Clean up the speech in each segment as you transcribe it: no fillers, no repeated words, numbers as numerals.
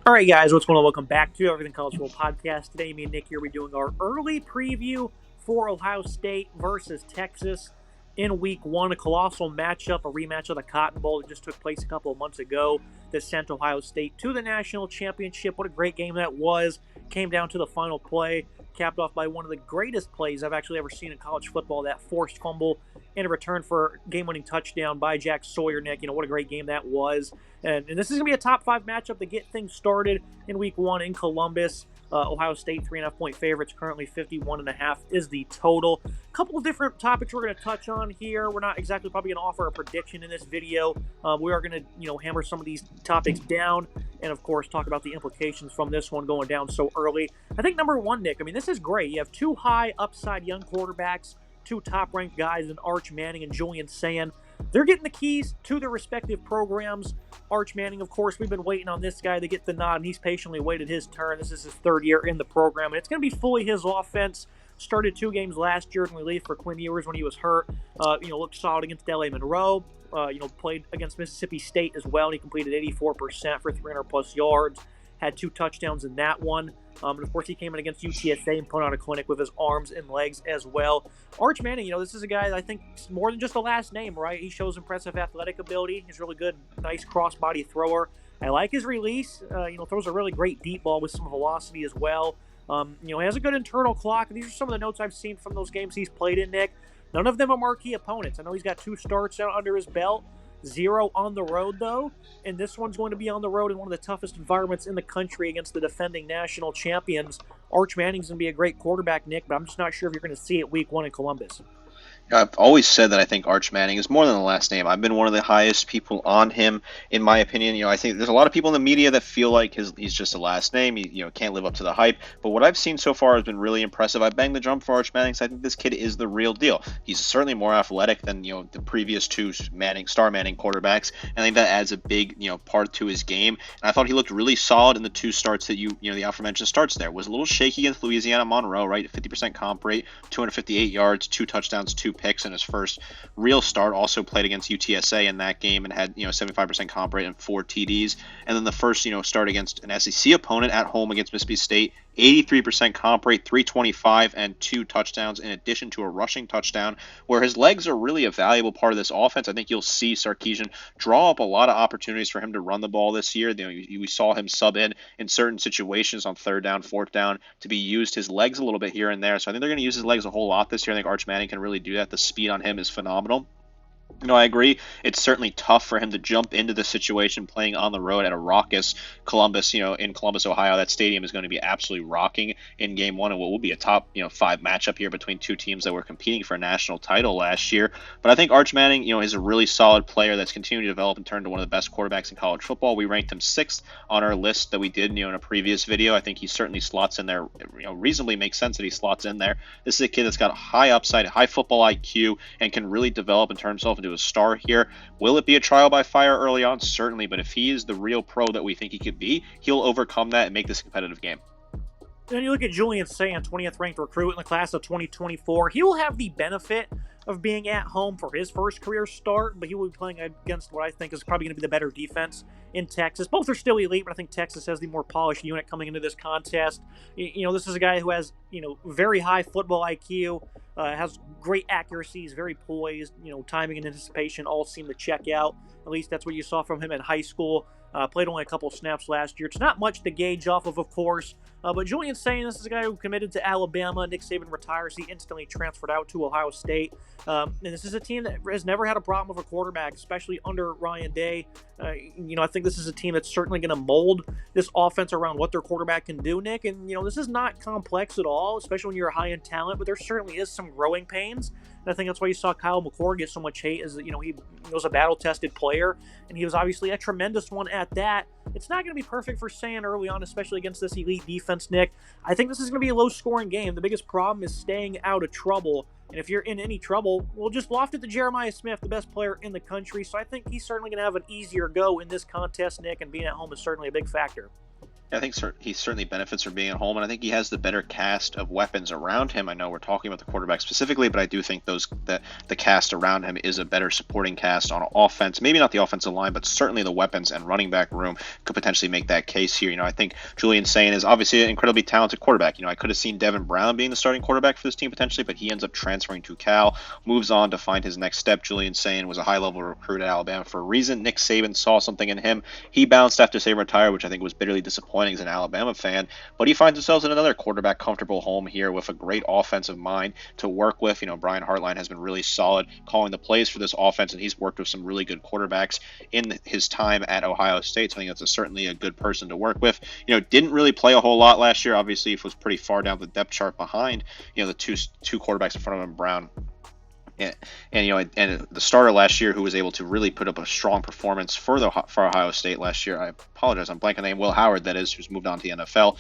All right, guys, what's going on? Welcome back to Everything College Football Podcast. Today, me and Nick here, we're doing our early preview for Ohio State versus Texas in Week 1, a colossal matchup, a rematch of the Cotton Bowl that just took place a couple of months ago that sent Ohio State to the national championship. What a great game that was. Came down to the final play, capped off by one of the greatest plays I've actually ever seen in college football, that forced fumble in a return for game-winning touchdown by Jack Sawyer. Nick, what a great game that was. And this is going to be a top 5 matchup to get things started in Week 1 in Columbus. Ohio State 3.5-point favorites, currently 51.5 is the total. A couple of different topics we're going to touch on here. We're not exactly probably going to offer a prediction in this video. We are going to, hammer some of these topics down and, of course, talk about the implications from this one going down so early. I think number one, Nick, this is great. You have two high upside young quarterbacks, two top-ranked guys in Arch Manning and Julian Sayin. They're getting the keys to their respective programs. Arch Manning, of course, we've been waiting on this guy to get the nod, and he's patiently waited his turn. This is his third year in the program, and it's going to be fully his offense. Started 2 games last year in relief for Quinn Ewers when he was hurt. Looked solid against L.A. Monroe. Played against Mississippi State as well, and he completed 84% for 300-plus yards. Had 2 touchdowns in that one. And, of course, he came in against UTSA and put on a clinic with his arms and legs as well. Arch Manning, this is a guy that I think more than just a last name, right? He shows impressive athletic ability. He's really good, nice cross-body thrower. I like his release. Throws a really great deep ball with some velocity as well. He has a good internal clock. These are some of the notes I've seen from those games he's played in, Nick. None of them are marquee opponents. I know he's got 2 starts out under his belt. 0 on the road, though, and this one's going to be on the road in one of the toughest environments in the country against the defending national champions. Arch Manning's going to be a great quarterback, Nick, but I'm just not sure if you're going to see it Week 1 in Columbus. I've always said that I think Arch Manning is more than the last name. I've been one of the highest people on him, in my opinion. I think there's a lot of people in the media that feel like he's just a last name. He can't live up to the hype. But what I've seen so far has been really impressive. I banged the drum for Arch Manning, so I think this kid is the real deal. He's certainly more athletic than the previous 2 Star Manning quarterbacks, and I think that adds a big part to his game. And I thought he looked really solid in the 2 starts that the aforementioned starts there. Was a little shaky against Louisiana Monroe, right? 50% comp rate, 258 yards, 2 touchdowns, 2 picks in his first real start. Also played against UTSA in that game and had 75% comp rate and 4 TDs. And then the first start against an SEC opponent at home against Mississippi State, 83% comp rate, 325 and 2 touchdowns in addition to a rushing touchdown. Where his legs are really a valuable part of this offense. I think you'll see Sarkisian draw up a lot of opportunities for him to run the ball this year. We saw him sub in certain situations on 3rd down, 4th down to be used his legs a little bit here and there. So I think they're going to use his legs a whole lot this year. I think Arch Manning can really do that. The speed on him is phenomenal. I agree. It's certainly tough for him to jump into the situation playing on the road at a raucous Columbus, in Columbus, Ohio. That stadium is going to be absolutely rocking in game 1 and what will be a top, 5 matchup here between 2 teams that were competing for a national title last year. But I think Arch Manning, is a really solid player that's continuing to develop and turn into one of the best quarterbacks in college football. We ranked him 6th on our list that we did, in a previous video. I think he certainly slots in there, reasonably makes sense that he slots in there. This is a kid that's got a high upside, high football IQ, and can really develop and turn himself into a star here. Will it be a trial by fire early on? Certainly, but if he is the real pro that we think he could be, he'll overcome that and make this a competitive game. Then you look at Julian Sayin, 20th ranked recruit in the class of 2024. He will have the benefit of being at home for his first career start, but he will be playing against what I think is probably going to be the better defense in Texas. Both are still elite, but I think Texas has the more polished unit coming into this contest. This is a guy who has, very high football IQ, has great accuracy, he's very poised, timing and anticipation all seem to check out. At least that's what you saw from him in high school. Played only a couple snaps last year. It's not much to gauge off of course. But Julian's saying this is a guy who committed to Alabama. Nick Saban retires. He instantly transferred out to Ohio State. And this is a team that has never had a problem with a quarterback, especially under Ryan Day. I think this is a team that's certainly going to mold this offense around what their quarterback can do, Nick. And, this is not complex at all, especially when you're a high-end talent. But there certainly is some growing pains. And I think that's why you saw Kyle McCord get so much hate, is that, he was a battle-tested player. And he was obviously a tremendous one at that. It's not going to be perfect for Sayin early on, especially against this elite defense, Nick. I think this is going to be a low-scoring game. The biggest problem is staying out of trouble. And if you're in any trouble, we'll just loft it to Jeremiah Smith, the best player in the country. So I think he's certainly going to have an easier go in this contest, Nick, and being at home is certainly a big factor. I think he certainly benefits from being at home, and I think he has the better cast of weapons around him. I know we're talking about the quarterback specifically, but I do think the cast around him is a better supporting cast on offense. Maybe not the offensive line, but certainly the weapons and running back room could potentially make that case here. I think Julian Sayin is obviously an incredibly talented quarterback. I could have seen Devin Brown being the starting quarterback for this team potentially, but he ends up transferring to Cal, moves on to find his next step. Julian Sayin was a high-level recruit at Alabama for a reason. Nick Saban saw something in him. He bounced after Saban retired, which I think was bitterly disappointing as an Alabama fan, but he finds himself in another quarterback comfortable home here with a great offensive mind to work with. Brian Hartline has been really solid calling the plays for this offense, and he's worked with some really good quarterbacks in his time at Ohio State, so I think that's certainly a good person to work with. Didn't really play a whole lot last year. Obviously, he was pretty far down the depth chart behind, the two quarterbacks in front of him, Brown and the starter last year, who was able to really put up a strong performance for Ohio State last year. I apologize, I'm blanking the name. Will Howard, that is, who's moved on to the NFL.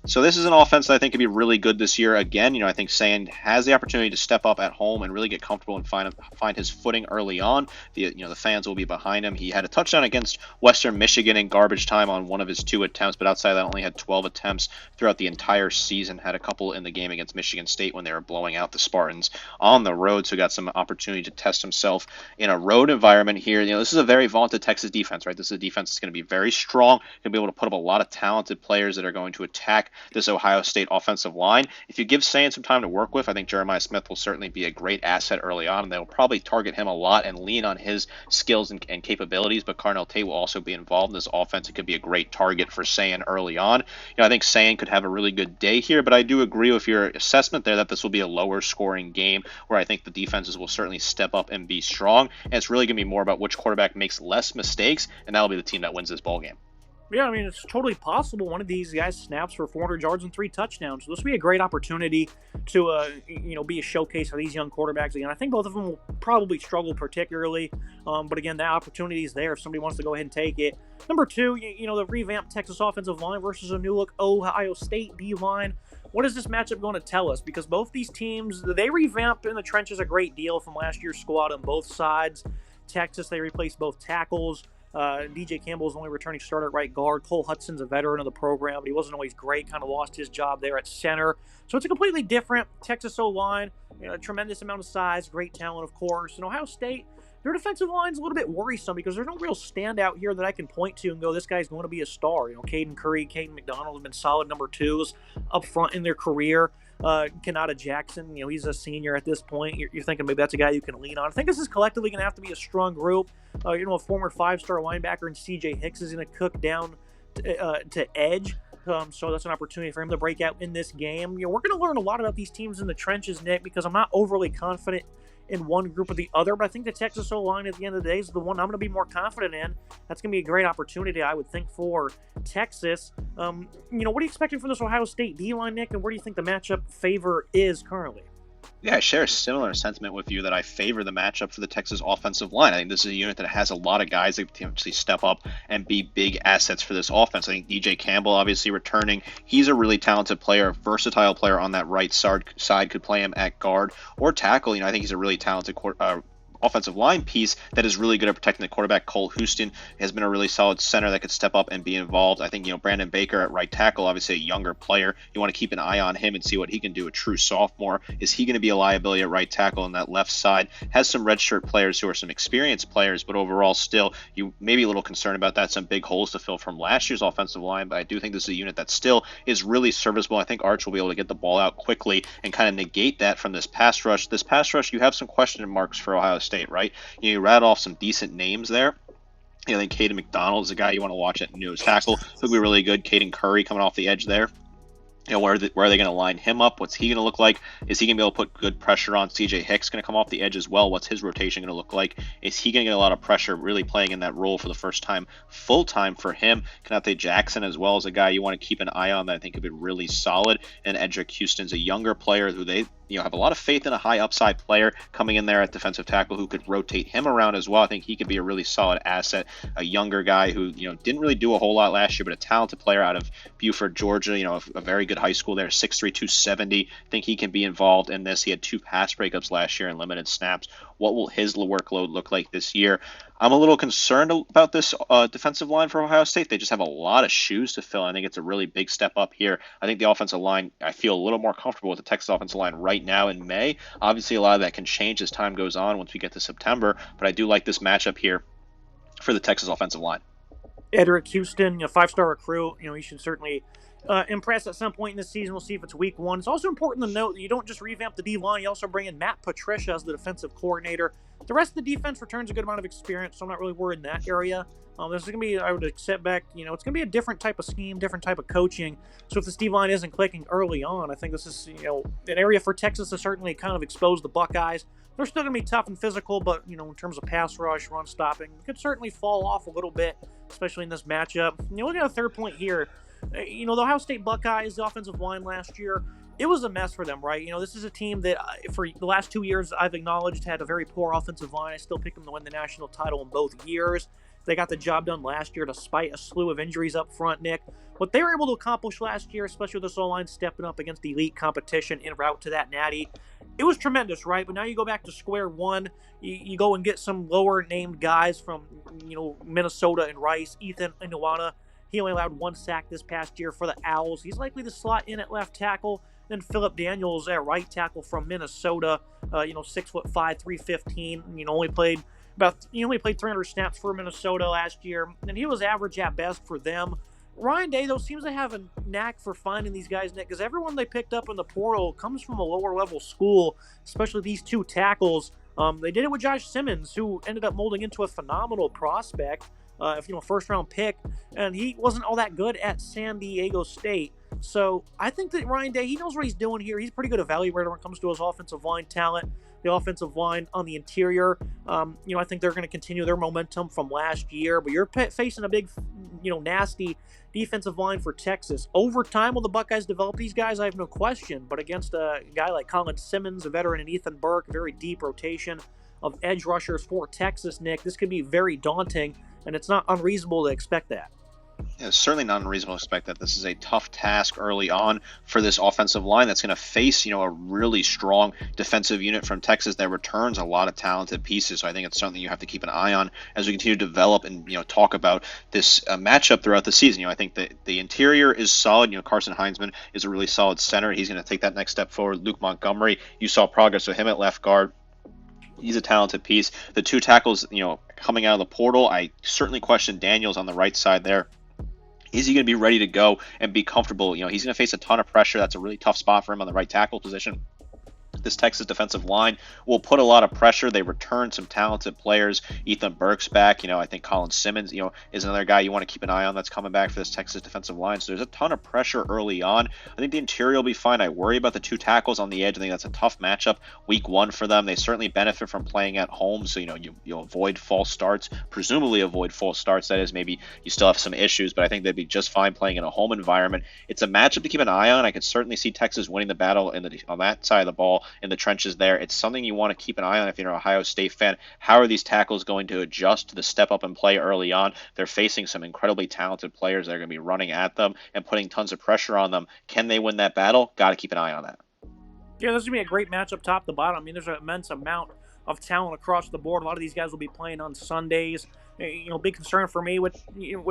So this is an offense that I think could be really good this year. Again, I think Sayin has the opportunity to step up at home and really get comfortable and find his footing early on. The fans will be behind him. He had a touchdown against Western Michigan in garbage time on one of his 2 attempts, but outside of that, only had 12 attempts throughout the entire season. Had a couple in the game against Michigan State when they were blowing out the Spartans on the road, so got some opportunity to test himself in a road environment here. This is a very vaunted Texas defense, right? This is a defense that's going to be very strong, going to be able to put up a lot of talented players that are going to attack this Ohio State offensive line. If you give Sayin some time to work with, I think Jeremiah Smith will certainly be a great asset early on, and they'll probably target him a lot and lean on his skills and capabilities, but Carnell Tate will also be involved in this offense. It could be a great target for Sayin early on. I think Sayin could have a really good day here, but I do agree with your assessment there that this will be a lower scoring game where I think the defenses will certainly step up and be strong, and it's really going to be more about which quarterback makes less mistakes, and that'll be the team that wins this ball game. Yeah, it's totally possible one of these guys snaps for 400 yards and 3 touchdowns. So this will be a great opportunity to, be a showcase for these young quarterbacks again. I think both of them will probably struggle particularly, but again, that opportunity is there if somebody wants to go ahead and take it. Number 2, the revamped Texas offensive line versus a new look Ohio State D-line. What is this matchup going to tell us? Because both these teams, they revamped in the trenches a great deal from last year's squad on both sides. Texas, they replaced both tackles. DJ Campbell is only returning starter at right guard. Cole Hudson's a veteran of the program, but he wasn't always great. Kind of lost his job there at center. So it's a completely different Texas O-line. A tremendous amount of size, great talent, of course. And Ohio State, their defensive line's a little bit worrisome because there's no real standout here that I can point to and go, this guy's going to be a star. Caden Curry, Caden McDonald have been solid number 2s up front in their career. Kanata Jackson, he's a senior at this point. You're thinking maybe that's a guy you can lean on. I think this is collectively going to have to be a strong group. A former 5-star linebacker in C.J. Hicks is going to cook down to edge. So that's an opportunity for him to break out in this game. We're going to learn a lot about these teams in the trenches, Nick, because I'm not overly confident in one group or the other, but I think the Texas O-line at the end of the day is the one I'm going to be more confident in. That's going to be a great opportunity, I would think, for Texas. What are you expecting from this Ohio State D-line, Nick, and where do you think the matchup favor is currently? Yeah, I share a similar sentiment with you that I favor the matchup for the Texas offensive line. I think this is a unit that has a lot of guys that can actually step up and be big assets for this offense. I think DJ Campbell, obviously returning, he's a really talented player, versatile player on that right side, could play him at guard or tackle. I think he's a really talented offensive line piece that is really good at protecting the quarterback. Cole Houston has been a really solid center that could step up and be involved. I think, Brandon Baker at right tackle, obviously a younger player. You want to keep an eye on him and see what he can do. A true sophomore. Is he going to be a liability at right tackle on that left side? Has some redshirt players who are some experienced players, but overall still, you may be a little concerned about that. Some big holes to fill from last year's offensive line, but I do think this is a unit that still is really serviceable. I think Arch will be able to get the ball out quickly and kind of negate that from this pass rush. This pass rush, you have some question marks for Ohio State, right? You rattle off some decent names there. I think Caden McDonald is a guy you want to watch at nose tackle. He'll be really good. Caden Curry coming off the edge there. Where are they going to line him up? What's he going to look like? Is he going to be able to put good pressure on? C.J. Hicks going to come off the edge as well. What's his rotation going to look like? Is he going to get a lot of pressure really playing in that role for the first time, full-time for him? Kanata Jackson as well as a guy you want to keep an eye on that I think could be really solid. And Edric Houston's a younger player who they have a lot of faith in, a high upside player coming in there at defensive tackle who could rotate him around as well. I think he could be a really solid asset. A younger guy who, didn't really do a whole lot last year, but a talented player out of Buford, Georgia, a very good good high school there, 6'3", 270. Think he can be involved in this. He had 2 pass breakups last year in limited snaps. What will his workload look like this year? I'm a little concerned about this defensive line for Ohio State. They just have a lot of shoes to fill. I think it's a really big step up here. I think the offensive line, I feel a little more comfortable with the Texas offensive line right now in May. Obviously, a lot of that can change as time goes on once we get to September, but I do like this matchup here for the Texas offensive line. Edric Houston, 5-star recruit, he should certainly impress at some point in the season. We'll see if it's week 1. It's also important to note that you don't just revamp the D-line, you also bring in Matt Patricia as the defensive coordinator. The rest of the defense returns a good amount of experience, so I'm not really worried in that area. This is going to be, I would accept back, it's going to be a different type of scheme, different type of coaching. So if this D-line isn't clicking early on, I think this is, an area for Texas to certainly kind of expose the Buckeyes. They're still going to be tough and physical, but, in terms of pass rush, run stopping, it could certainly fall off a little bit, especially in this matchup. Look at a third point here. The Ohio State Buckeyes, the offensive line last year, it was a mess for them, right? This is a team that for the last 2 years I've acknowledged had a very poor offensive line. I still picked them to win the national title in both years. They got the job done last year despite a slew of injuries up front, Nick. What they were able to accomplish last year, especially with this O-line stepping up against elite competition en route to that natty, it was tremendous, right? But now you go back to square one. You go and get some lower-named guys from, Minnesota and Rice. Ethan Inuwana, he only allowed 1 sack this past year for the Owls. He's likely to slot in at left tackle. Then Phillip Daniels at right tackle from Minnesota, 6'5", 315. Only played 300 snaps for Minnesota last year, and he was average at best for them. Ryan Day, though, seems to have a knack for finding these guys, Nick, because everyone they picked up in the portal comes from a lower-level school, especially these 2 tackles. They did it with Josh Simmons, who ended up molding into a phenomenal prospect, first-round pick, and he wasn't all that good at San Diego State. So I think that Ryan Day, he knows what he's doing here. He's a pretty good evaluator when it comes to his offensive line talent. The offensive line on the interior, I think they're going to continue their momentum from last year. But you're facing a big, nasty defensive line for Texas. Over time, will the Buckeyes develop these guys? I have no question. But against a guy like Colin Simmons, a veteran, and Ethan Burke, a very deep rotation of edge rushers for Texas, Nick, this could be very daunting, and it's not unreasonable to expect that. Yeah, it's certainly not unreasonable to expect that. This is a tough task early on for this offensive line that's going to face, a really strong defensive unit from Texas that returns a lot of talented pieces. So I think it's something you have to keep an eye on as we continue to develop and, talk about this matchup throughout the season. I think that the interior is solid. Carson Heinzman is a really solid center. He's going to take that next step forward. Luke Montgomery, you saw progress with him at left guard. He's a talented piece. The 2 tackles, coming out of the portal, I certainly question Daniels on the right side there. Is he going to be ready to go and be comfortable? He's going to face a ton of pressure. That's a really tough spot for him on the right tackle position. This Texas defensive line will put a lot of pressure. They return some talented players. Ethan Burke's back. I think Colin Simmons, is another guy you want to keep an eye on that's coming back for this Texas defensive line. So there's a ton of pressure early on. I think the interior will be fine. I worry about the 2 tackles on the edge. I think that's a tough matchup week 1 for them. They certainly benefit from playing at home. So, you'll avoid false starts, presumably avoid false starts. That is, maybe you still have some issues, but I think they'd be just fine playing in a home environment. It's a matchup to keep an eye on. I could certainly see Texas winning the battle on that side of the ball, in the trenches there. It's something you want to keep an eye on if you're an Ohio State fan. How are these tackles going to adjust to the step up and play early on? They're facing some incredibly talented players that are going to be running at them and putting tons of pressure on them. Can they win that battle? Got to keep an eye on that. Yeah, this is going to be a great matchup top to bottom. There's an immense amount of talent across the board. A lot of these guys will be playing on Sundays. Big concern for me with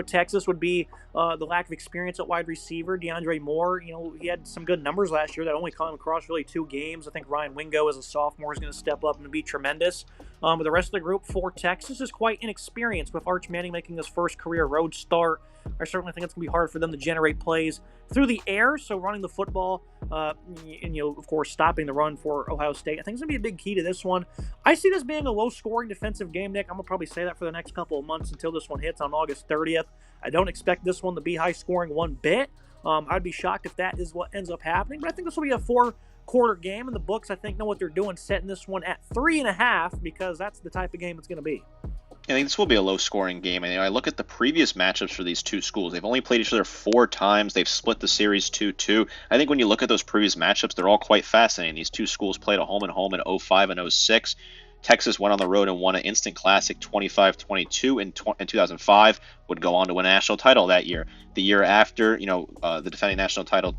Texas would be the lack of experience at wide receiver. DeAndre Moore, he had some good numbers last year that only came across really 2 games. I think Ryan Wingo as a sophomore is going to step up and be tremendous. But the rest of the group for Texas is quite inexperienced, with Arch Manning making his first career road start. I certainly think it's going to be hard for them to generate plays through the air, so running the football and, of course, stopping the run for Ohio State, I think it's going to be a big key to this one. I see this being a low-scoring defensive game, Nick. I'm going to probably say that for the next couple of months until this one hits on August 30th. I don't expect this one to be high-scoring one bit. I'd be shocked if that is what ends up happening, but I think this will be a 4-quarter game, and the books, I think, know what they're doing, setting this one at 3.5, because that's the type of game it's going to be. I think this will be a low-scoring game. And I look at the previous matchups for these 2 schools. They've only played each other 4 times. They've split the series 2-2. I think when you look at those previous matchups, they're all quite fascinating. These 2 schools played a home-and-home in 05 and 06. Texas went on the road and won an instant classic 25-22 in 2005, would go on to win a national title that year. The year after, the defending national title,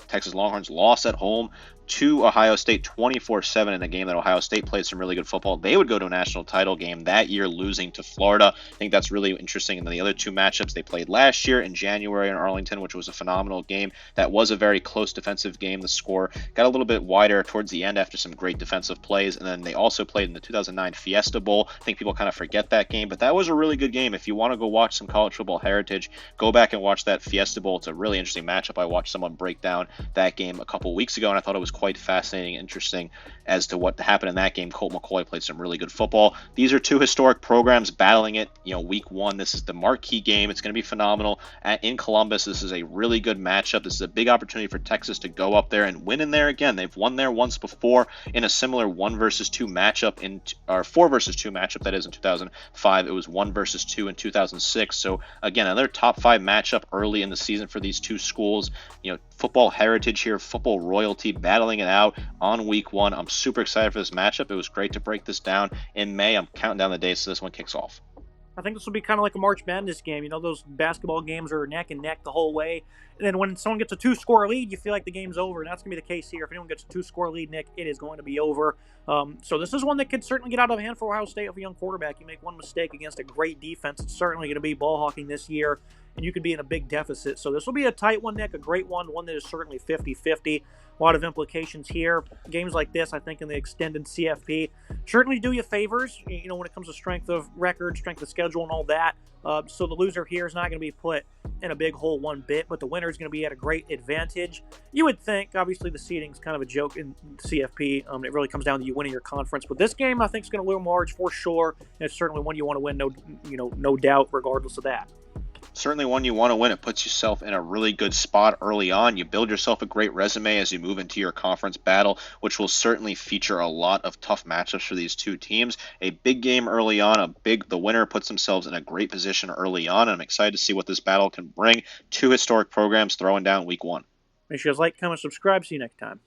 Texas Longhorns lost at home to Ohio State 24-7 in a game that Ohio State played some really good football. They would go to a national title game that year, losing to Florida. I think that's really interesting. And then the other two matchups they played last year in January in Arlington, which was a phenomenal game. That was a very close defensive game. The score got a little bit wider towards the end after some great defensive plays. And then they also played in the 2009 Fiesta Bowl. I think people kind of forget that game, but that was a really good game. If you want to go watch some college football heritage, go back and watch that Fiesta Bowl. It's a really interesting matchup. I watched someone break down that game a couple weeks ago, and I thought it was quite fascinating and interesting as to what happened in that game. Colt McCoy played some really good football. These are two historic programs battling it. Week one, this is the marquee game. It's going to be phenomenal in Columbus. This is a really good matchup. This is a big opportunity for Texas to go up there and win in there again. They've won there once before in a similar 1 versus 2 matchup or 4 versus 2 matchup, that is, in 2005. It was 1 versus 2 in 2006. So again, another top 5 matchup early in the season for these two schools. Football heritage here, football royalty, battling it out on week one. I'm super excited for this matchup. It was great to break this down in May. I'm counting down the days so this one kicks off. I think this will be kind of like a March Madness game. Those basketball games are neck and neck the whole way. And then when someone gets a 2-score lead, you feel like the game's over. And that's going to be the case here. If anyone gets a 2-score lead, Nick, it is going to be over. So this is one that could certainly get out of hand for Ohio State with a young quarterback. You make one mistake against a great defense, it's certainly going to be ball hawking this year, and you could be in a big deficit. So this will be a tight one, Nick, a great one that is certainly 50-50. A lot of implications here. Games like this, I think, in the extended CFP certainly do you favors, when it comes to strength of record, strength of schedule, and all that. So the loser here is not going to be put in a big hole one bit, but the winner is going to be at a great advantage. You would think, obviously, the seeding is kind of a joke in CFP. It really comes down to you winning your conference. But this game, I think, is going to loom large for sure. And it's certainly one you want to win, no doubt, regardless of that. Certainly one you want to win. It puts yourself in a really good spot early on. You build yourself a great resume as you move into your conference battle, which will certainly feature a lot of tough matchups for these two teams. A big game early on. The winner puts themselves in a great position early on. And I'm excited to see what this battle can bring. Two historic programs throwing down week one. Make sure you guys like, comment, subscribe. See you next time.